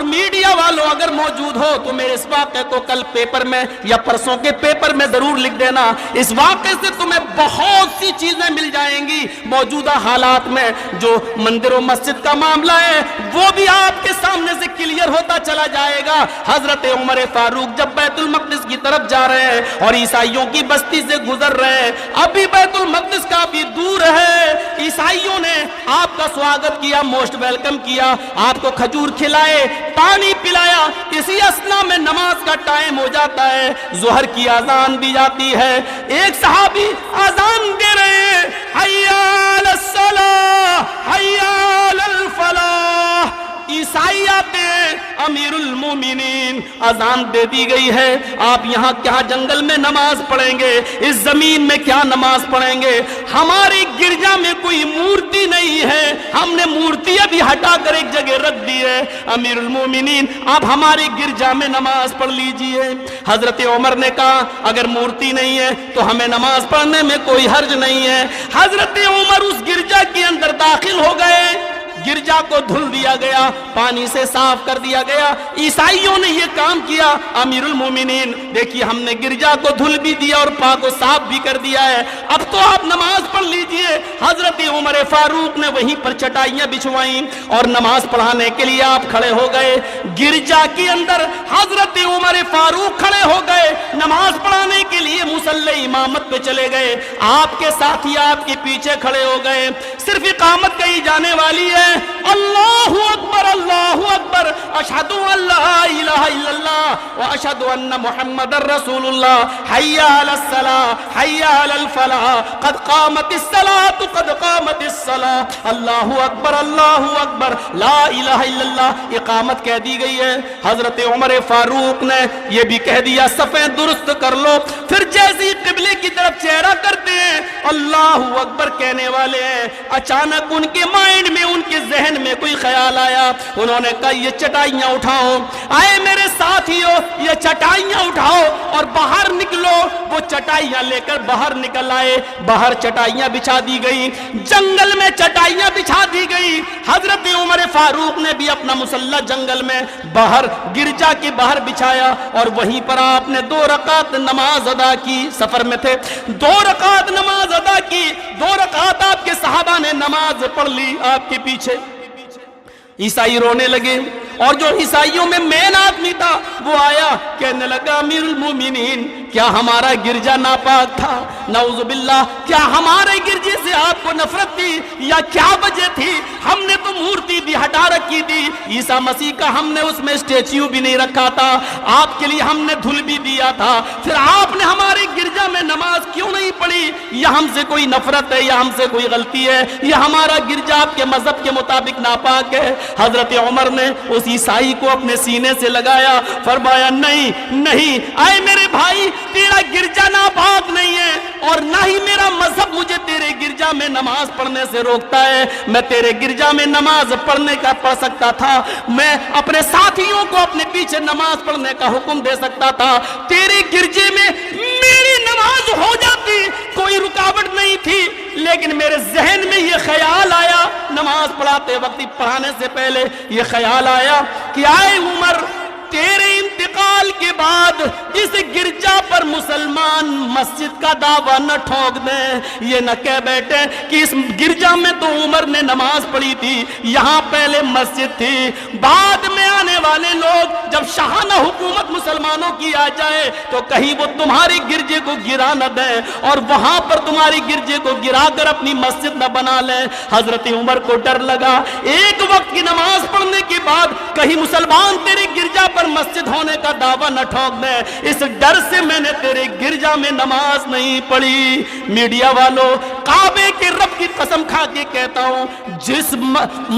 اور میڈیا والوں اگر موجود ہو تو میرے اس واقعے کو کل پیپر میں یا پرسوں کے پیپر میں ضرور لکھ دینا. اس واقعے سے تمہیں بہت سی چیزیں مل جائیں گی. موجودہ حالات میں جو مندر و مسجد کا معاملہ ہے وہ بھی آپ کے سامنے سے کلیئر ہوتا چلا جائے گا. حضرت عمر فاروق جب بیت المقدس کی طرف جا رہے ہیں اور عیسائیوں کی بستی سے گزر رہے ہیں, ابھی بیت المقدس کافی دور ہے, عیسائیوں نے آپ کا سواگت کیا, موسٹ ویلکم کیا, آپ کو کھجور کھلائے, پانی پلایا. اسی اسنا میں نماز کا ٹائم ہو جاتا ہے, ظہر کی اذان دی جاتی ہے. ایک صحابی اذان دے رہے ہیں, حی علی الصلاۃ حی علی الفلاح. عیسائی آتے ہیں, امیر المومنین اذان دے دی گئی ہے, آپ یہاں کیا جنگل میں نماز پڑھیں گے, اس زمین میں کیا نماز پڑھیں گے, ہماری گرجا میں کوئی مورتی نہیں ہے, ہم نے مورتی ابھی ہٹا کر ایک جگہ رکھ دی ہے, امیر المومنین آپ ہماری گرجا میں نماز پڑھ لیجئے. حضرت عمر نے کہا اگر مورتی نہیں ہے تو ہمیں نماز پڑھنے میں کوئی حرج نہیں ہے. حضرت عمر اس گرجا کے اندر داخل ہو گئے, گرجا کو دھل دیا گیا, پانی سے صاف کر دیا گیا. عیسائیوں نے یہ کام کیا, امیر المومنین دیکھیے ہم نے گرجا کو دھل بھی دیا اور پاک و صاف بھی کر دیا ہے, اب تو آپ نماز پڑھ لیجئے. حضرت عمر فاروق نے وہیں پر چٹائیاں بچھوائیں اور نماز پڑھانے کے لیے آپ کھڑے ہو گئے. گرجا کے اندر حضرت عمر فاروق کھڑے ہو گئے, نماز پڑھانے کے لیے مصلی امامت پہ چلے گئے, آپ کے ساتھی آپ کے پیچھے کھڑے ہو گئے. صرف اقامت کہی جانے والی ہے, اللہ اکبر اللہ اکبر, اشہد ان لا الہ الا اللہ و اشہد ان محمد رسول اللہ, حی علی الصلاۃ حی علی الفلاح, قد قامت الصلاۃ قد قامت الصلاۃ, اللہ اکبر لا الہ الا اللہ. اقامت کہہ دی گئی ہے. حضرت عمر فاروق نے یہ بھی کہہ دیا صفیں درست کر لو. پھر جیسی قبلے کی طرف چہرہ کرتے ہیں اللہ اکبر کہنے والے ہیں, اچانک ان کے مائنڈ میں ان کے ذہن میں کوئی خیال آیا. انہوں نے کہا یہ چٹائیاں اٹھاؤ, آئے میرے ساتھیو یہ چٹائیاں اٹھاؤ اور باہر نکلو. وہ چٹائیاں لے کر باہر نکل آئے, باہر چٹائیاں بچھا دی گئی, جنگل میں چٹائیاں بچھا دی گئی. حضرت عمر فاروق نے بھی اپنا مسلح جنگل میں باہر گرجا کے باہر بچھایا اور وہیں پر آپ نے 2 رکعت نماز ادا کی. سفر میں تھے, 2 رکعت نماز ادا کی, 2 رکعت آپ کے صحابہ نے نماز پڑھ لی آپ کے پیچھے. عیسائی رونے لگے اور جو عیسائیوں میں مین آدمی تھا وہ آیا, کہنے لگا امیر المومنین کیا ہمارا گرجا ناپاک تھا؟ نعوذ باللہ, کیا ہمارے گرجے سے آپ کو نفرت تھی یا کیا وجہ تھی؟ ہم نے تو مورتی بھی ہٹا رکھی تھی, عیسیٰ مسیح کا ہم نے اس میں اسٹیچیو بھی نہیں رکھا تھا, آپ کے لیے ہم نے دھل بھی دیا تھا, پھر آپ نے ہمارے گرجا میں نماز کیوں نہیں پڑھی؟ یا ہم سے کوئی نفرت ہے یا ہم سے کوئی غلطی ہے یا ہمارا گرجا آپ کے مذہب کے مطابق ناپاک ہے؟ حضرت عمر نے اس عیسائی کو اپنے سینے سے لگایا, فرمایا نہیں, آئے میرے بھائی تیرا گرجا ناپاک نہیں ہے اور نہ ہی میرا مذہب مجھے تیرے گرجا میں نماز پڑھنے سے روکتا ہے. میں تیرے گرجا میں نماز پڑھنے کا پڑھ سکتا تھا, میں اپنے ساتھیوں کو اپنے پیچھے نماز پڑھنے کا حکم دے سکتا تھا, تیرے گرجے میں میری نماز ہو جاتی, کوئی رکاوٹ نہیں تھی, لیکن میرے ذہن میں یہ خیال آیا, نماز پڑھاتے وقت پڑھانے سے پہلے یہ خیال آیا کہ آئے عمر تیرے انتقال کے بعد اس گرجا پر مسلمان مسجد کا دعویٰ نہ ٹھوک دیں, یہ نہ کہہ بیٹھے کہ اس گرجا میں تو عمر نے نماز پڑھی تھی, یہاں پہلے مسجد تھی, بعد میں آنے والے لوگ جب شاہانہ حکومت مسلمانوں کی آ جائے تو کہیں وہ تمہاری گرجے کو گرا نہ دیں اور وہاں پر تمہاری گرجے کو گرا کر اپنی مسجد نہ بنا لیں. حضرت عمر کو ڈر لگا ایک وقت کی نماز پڑھنے کے بعد کہیں مسلمان تیرے گرجا پر مسجد ہونے کا دعویٰ نہ ٹھوک دیں, اس ڈر سے میں نے تیرے گرجا میں نماز نہیں پڑھی. میڈیا والوں, کعبے کے رب کی قسم کھا کے کہتا ہوں, جس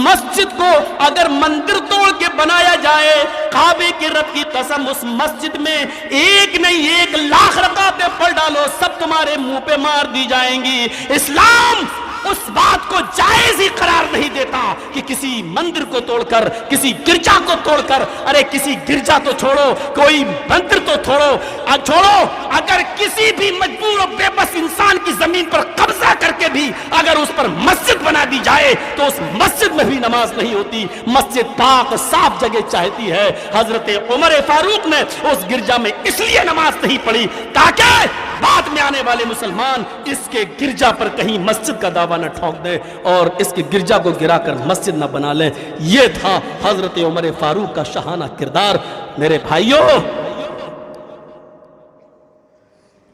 مسجد کو اگر مندر توڑ کے بنایا جائے, کعبے کے رب کی قسم اس مسجد میں 1 نہیں 1 لاکھ رکعتیں پڑھ ڈالو, سب تمہارے منہ پہ مار دی جائیں گی. اسلام اس بات کو جائز ہی قرار نہیں دیتا کہ کسی مندر کو توڑ کر، کسی گرجا کو توڑ کر، ارے کسی گرجا تو چھوڑو، کوئی مندر تو چھوڑو، اگر کسی بھی مجبور و بے بس انسان کی زمین پر قبضہ کر کے بھی اگر اس پر مسجد بنا دی جائے تو اس مسجد میں بھی نماز نہیں ہوتی۔ مسجد پاک صاف جگہ چاہتی ہے۔ حضرت عمر فاروق نے اس گرجا میں اس لیے نماز نہیں پڑھی تاکہ بعد میں آنے والے مسلمان اس کے گرجا پر کہیں مسجد کا دعویٰ نہ ٹھونک دے اور اس کے گرجا کو گرا کر مسجد نہ بنا لیں۔ یہ تھا حضرت عمر فاروق کا شاہانہ کردار۔ میرے بھائیوں،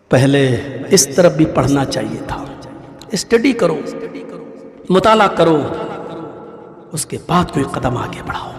پہلے اس طرف بھی پڑھنا چاہیے تھا۔ اسٹڈی کرو، مطالعہ کرو، اس کے بعد کوئی قدم آگے بڑھاؤ۔